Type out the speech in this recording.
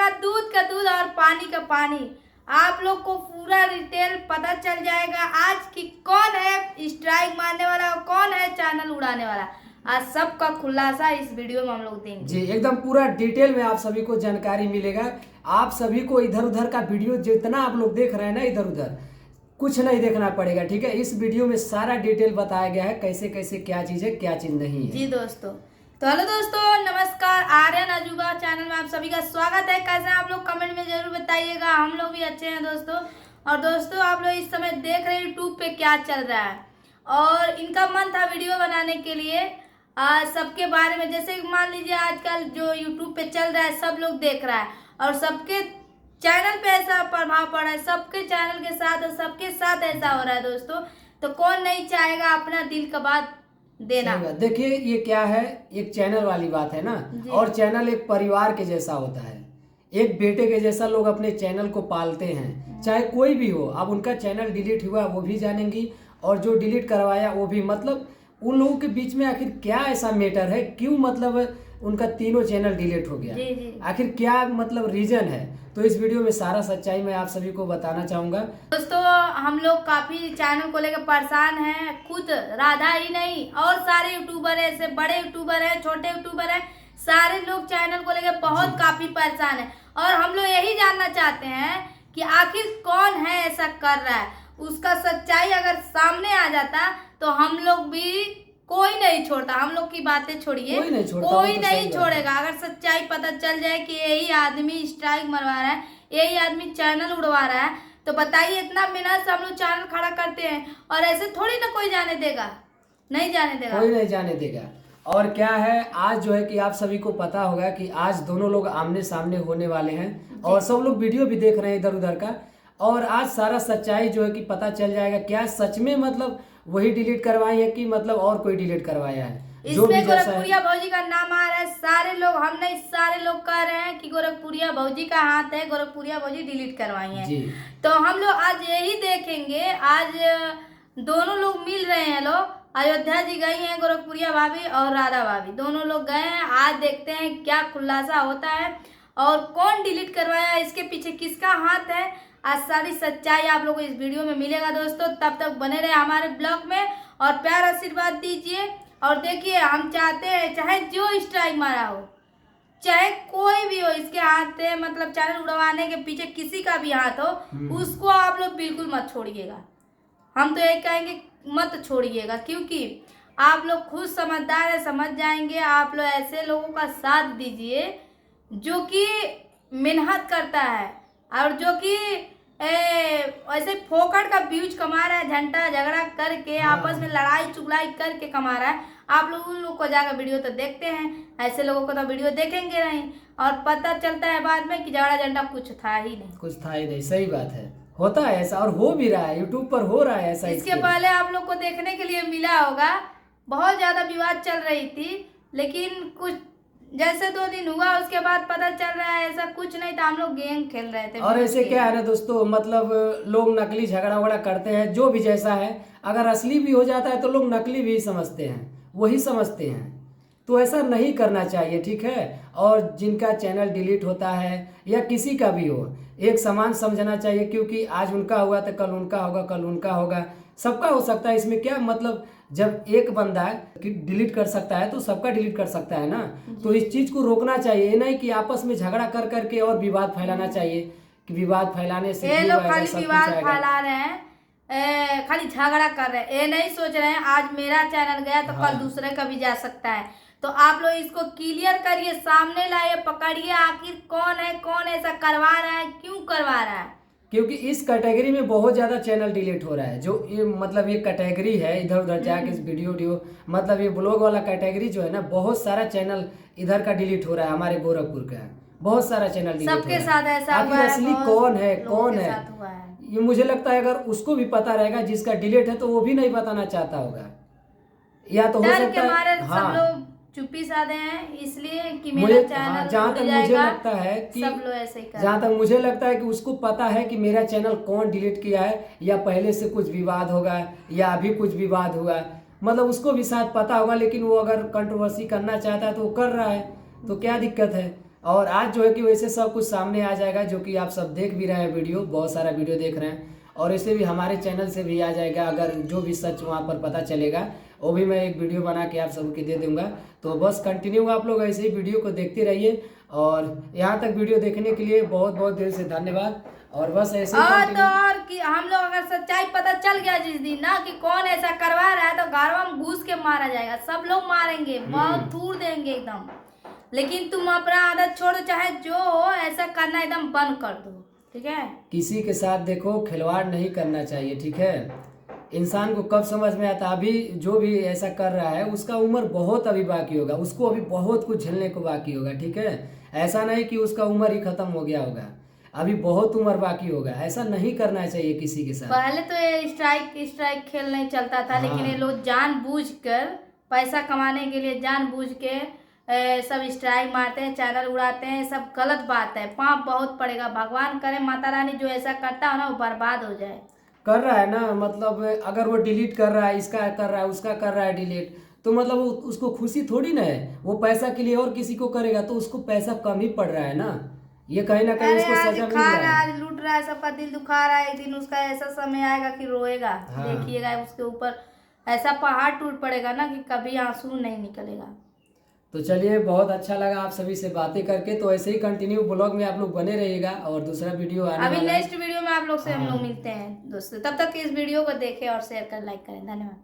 होगा दूध का दूध और पानी का पानी। आप लोग को पूरा डिटेल पता चल जाएगा आज कि कौन है स्ट्राइक मारने वाला और कौन है चैनल उड़ाने वाला। आज सबका खुलासा इस वीडियो में हम लोग देंगे जी, एकदम पूरा डिटेल में आप सभी को जानकारी मिलेगा। आप सभी को इधर उधर का वीडियो जितना आप लोग देख रहे हैं ना, इधर उधर कुछ नहीं देखना पड़ेगा, ठीक है। इस वीडियो में सारा डिटेल बताया गया है, कैसे कैसे क्या चीज है क्या चीज नहीं है। जी दोस्तों, तो हेलो दोस्तों, नमस्कार। आर्यन अजूबा चैनल में आप सभी का स्वागत है। कैसे हैं आप लोग कमेंट में जरूर बताइएगा। हम लोग भी अच्छे हैं दोस्तों। और दोस्तों, आप लोग इस समय देख रहे हैं यूट्यूब पे क्या चल रहा है, और इनका मन था वीडियो बनाने के लिए सबके बारे में। जैसे मान लीजिए आजकल जो यूट्यूब पे चल रहा है सब लोग देख रहा है, और सबके चैनल पे ऐसा प्रभाव पड़ा है, सबके चैनल के साथ और सबके साथ ऐसा हो रहा है दोस्तों। तो कौन नहीं चाहेगा अपना दिल का बात देना। देखिए, ये क्या है, एक चैनल वाली बात है ना, और चैनल एक परिवार के जैसा होता है। एक बेटे के जैसा लोग अपने चैनल को पालते हैं, चाहे कोई भी हो। अब उनका चैनल डिलीट हुआ वो भी जानेंगी, और जो डिलीट करवाया वो भी। मतलब उन लोगों के बीच में आखिर क्या ऐसा मैटर है, क्यों मतलब उनका तीनों चैनल डिलीट हो गया, आखिर क्या मतलब रीजन है। तो इस वीडियो में सारा सच्चाई मैं आप सभी को बताना चाहूंगा। दोस्तों, हम लोग काफी चैनल को लेकर परेशान हैं। खुद राधा ही नहीं और सारे यूट्यूबर है, ऐसे बड़े यूट्यूबर है, छोटे यूट्यूबर है, सारे लोग चैनल को लेकर बहुत काफी परेशान है। और हम लोग यही जानना चाहते हैं कि आखिर कौन है ऐसा कर रहा है। उसका सच्चाई अगर सामने आ जाता तो हम लोग भी कोई नहीं छोड़ता। हम लोग की बातें छोड़िए, कोई नहीं छोड़ेगा। अगर सच्चाई पता चल जाए कि यही आदमी स्ट्राइक मरवा रहा है, यही आदमी चैनल उड़वा रहा है, तो बताइए, इतना मेहनत से हम लोग चैनल खड़ा करते हैं, और ऐसे थोड़ी ना कोई जाने देगा। नहीं जाने देगा, कोई नहीं जाने देगा। और क्या है, आज जो है कि आप सभी को पता होगा कि आज दोनों लोग आमने सामने होने वाले हैं, और सब लोग वीडियो भी देख रहे हैं इधर उधर का। और आज सारा सच्चाई जो है कि पता चल जाएगा, क्या सच में मतलब वही डिलीट करवाई है कि मतलब और कोई डिलीट करवाया है। इसमें गोरखपुरिया भौजी का नाम आ रहा है। सारे लोग, हम नहीं, सारे लोग कह रहे हैं कि गोरखपुरिया भौजी का हाथ है, गोरखपुरिया भौजी डिलीट करवाई है। तो हम लोग आज यही देखेंगे। आज दोनों लोग मिल रहे हैं। लोग अयोध्या जी गई हैं, गोरखपुरिया भाभी और राधा भाभी दोनों लोग गए हैं। आज देखते हैं क्या खुलासा होता है और कौन डिलीट करवाया, इसके पीछे किसका हाथ है। आज सारी सच्चाई आप लोगों को इस वीडियो में मिलेगा दोस्तों। तब तक बने रहे हमारे ब्लॉग में और प्यार आशीर्वाद दीजिए। और देखिए, हम चाहते हैं चाहे जो स्ट्राइक मारा हो, चाहे कोई भी हो, इसके हाथ है मतलब चैनल उड़वाने के पीछे किसी का भी हाथ हो, उसको आप लोग बिल्कुल मत छोड़िएगा। हम तो यही कहेंगे, मत छोड़िएगा, क्योंकि आप लोग खुद समझदार है, समझ जाएंगे। आप लोग ऐसे लोगों का साथ दीजिए जो कि मेहनत करता है, और जो कि ऐसे फोकट का व्यूज कमा रहा है, झंडा झगड़ा करके, आपस में लड़ाई चुगलाई करके कमा रहा है। आप लोग उन लोग को जाकर वीडियो तो देखते हैं, ऐसे लोगों को तो वीडियो देखेंगे नहीं, और पता चलता है बाद में कि झगड़ा झंडा कुछ था ही नहीं। सही बात है, होता है ऐसा, और हो भी रहा है, यूट्यूब पर हो रहा है ऐसा। इसके पहले आप लोग को देखने के लिए मिला होगा, बहुत ज्यादा विवाद चल रही थी, लेकिन कुछ जैसे 2 दिन हुआ उसके बाद पता चल रहा है ऐसा कुछ नहीं था, हम लोग गेम खेल रहे थे। और ऐसे क्या है ना दोस्तों, मतलब लोग नकली झगड़ा वगड़ा करते हैं, जो भी जैसा है। अगर असली भी हो जाता है तो लोग नकली भी समझते हैं, वही समझते हैं। तो ऐसा नहीं करना चाहिए, ठीक है। और जिनका चैनल डिलीट होता है या किसी का भी हो, एक समान समझना चाहिए, क्योंकि आज उनका हुआ तो कल उनका होगा, कल उनका होगा, सबका हो सकता है। इसमें क्या मतलब, जब एक बंदा डिलीट कर सकता है तो सबका डिलीट कर सकता है ना। तो इस चीज को रोकना चाहिए, ये नहीं कि आपस में झगड़ा कर करके और विवाद फैलाना चाहिए, कि विवाद फैलाने से ये लोग खाली विवाद फैला रहे हैं, खाली झगड़ा कर रहे हैं। ये नहीं सोच रहे हैं आज मेरा चैनल गया तो कल दूसरे का भी जा सकता है। तो आप लोग इसको क्लियर करिए, सामने लाइए, पकड़िए, आखिर कौन है, कौन ऐसा करवा रहा है, क्यों करवा रहा है। क्योंकि इस कैटेगरी में बहुत ज्यादा चैनल डिलीट हो रहा है। जो ये मतलब ये कैटेगरी है, इधर उधर जाके वीडियो मतलब ये ब्लॉग वाला कैटेगरी जो है ना, बहुत सारा चैनल इधर का डिलीट हो रहा है। हमारे गोरखपुर का बहुत सारा चैनल डिलीट सबके साथ ऐसा हुआ है। असली कौन है, कौन है, ये मुझे लगता है अगर उसको भी पता रहेगा जिसका डिलीट है, तो वो भी नहीं बताना चाहता होगा, या तो हो सकता है सब लोग चुप्पी साधे हैं, इसलिए कि मेरा चैनल जहाँ तक मुझे लगता है कि सब लोग ऐसे ही जहाँ तक मुझे लगता है कि उसको पता है कि मेरा चैनल कौन डिलीट किया है, या पहले से कुछ विवाद होगा या अभी कुछ विवाद हुआ, मतलब उसको भी शायद पता होगा। लेकिन वो अगर कंट्रोवर्सी करना चाहता है तो वो कर रहा है, तो क्या दिक्कत है। और आज जो है कि वैसे सब कुछ सामने आ जाएगा, जो कि आप सब देख भी रहे हैं, वीडियो बहुत सारा वीडियो देख रहे हैं, और ऐसे भी हमारे चैनल से भी आ जाएगा। अगर जो भी सच वहाँ पर पता चलेगा वो भी मैं एक वीडियो बना के आप सबको दे दूंगा। तो बस कंटिन्यू आप लोग ऐसे ही वीडियो को देखते रहिए, और यहाँ तक वीडियो देखने के लिए बहुत बहुत दिल से धन्यवाद। और बस ऐसे ही और तो और कि हम लोग अगर सच्चाई पता चल गया जिस दिन ना कि कौन ऐसा करवा रहा है, तो घरवा में घुस के मारा जाएगा, सब लोग मारेंगे, बहुत दूर देंगे एकदम। लेकिन तुम अपना आदत छोड़, चाहे जो हो, ऐसा करना एकदम बंद कर दो, ठीक है। किसी के साथ देखो खिलवाड़ नहीं करना चाहिए, ठीक है। इंसान को कब समझ में आता, अभी जो भी ऐसा कर रहा है उसका उम्र बहुत अभी बाकी होगा, उसको अभी बहुत कुछ झेलने को बाकी होगा, ठीक है। ऐसा नहीं कि उसका उम्र ही खत्म हो गया होगा, अभी बहुत उम्र बाकी होगा। ऐसा नहीं करना चाहिए किसी के साथ। पहले तो ये स्ट्राइक खेल नहीं चलता था, लेकिन ये लोग जानबूझकर पैसा कमाने के लिए जानबूझ के सब स्ट्राइक मारते हैं, चैनल उड़ाते हैं, सब गलत बात है। पाप बहुत पड़ेगा। भगवान करे माता रानी जो ऐसा करता है ना वो बर्बाद हो जाए। कर रहा है ना, मतलब अगर वो डिलीट कर रहा है, इसका कर रहा है, उसका कर रहा है डिलीट, तो मतलब उसको खुशी थोड़ी ना है। वो पैसा के लिए और किसी को करेगा तो उसको पैसा कम ही पड़ रहा है ना, ये कहीं ना कहीं उसको सजा मिल रहा है। आज लूट रहा है, सबका दिल दुखा रहा है, एक दिन उसका ऐसा समय आएगा कि रोएगा। देखिएगा उसके ऊपर ऐसा पहाड़ टूट पड़ेगा ना कि कभी आंसू नहीं निकलेगा। तो चलिए, बहुत अच्छा लगा आप सभी से बातें करके। तो ऐसे ही कंटिन्यू ब्लॉग में आप लोग बने रहिएगा, और दूसरा वीडियो आने अभी वाला है। नेक्स्ट वीडियो में आप लोग से हम लोग मिलते हैं दोस्तों। तब तक इस वीडियो को देखें और शेयर कर, लाइक करें। धन्यवाद।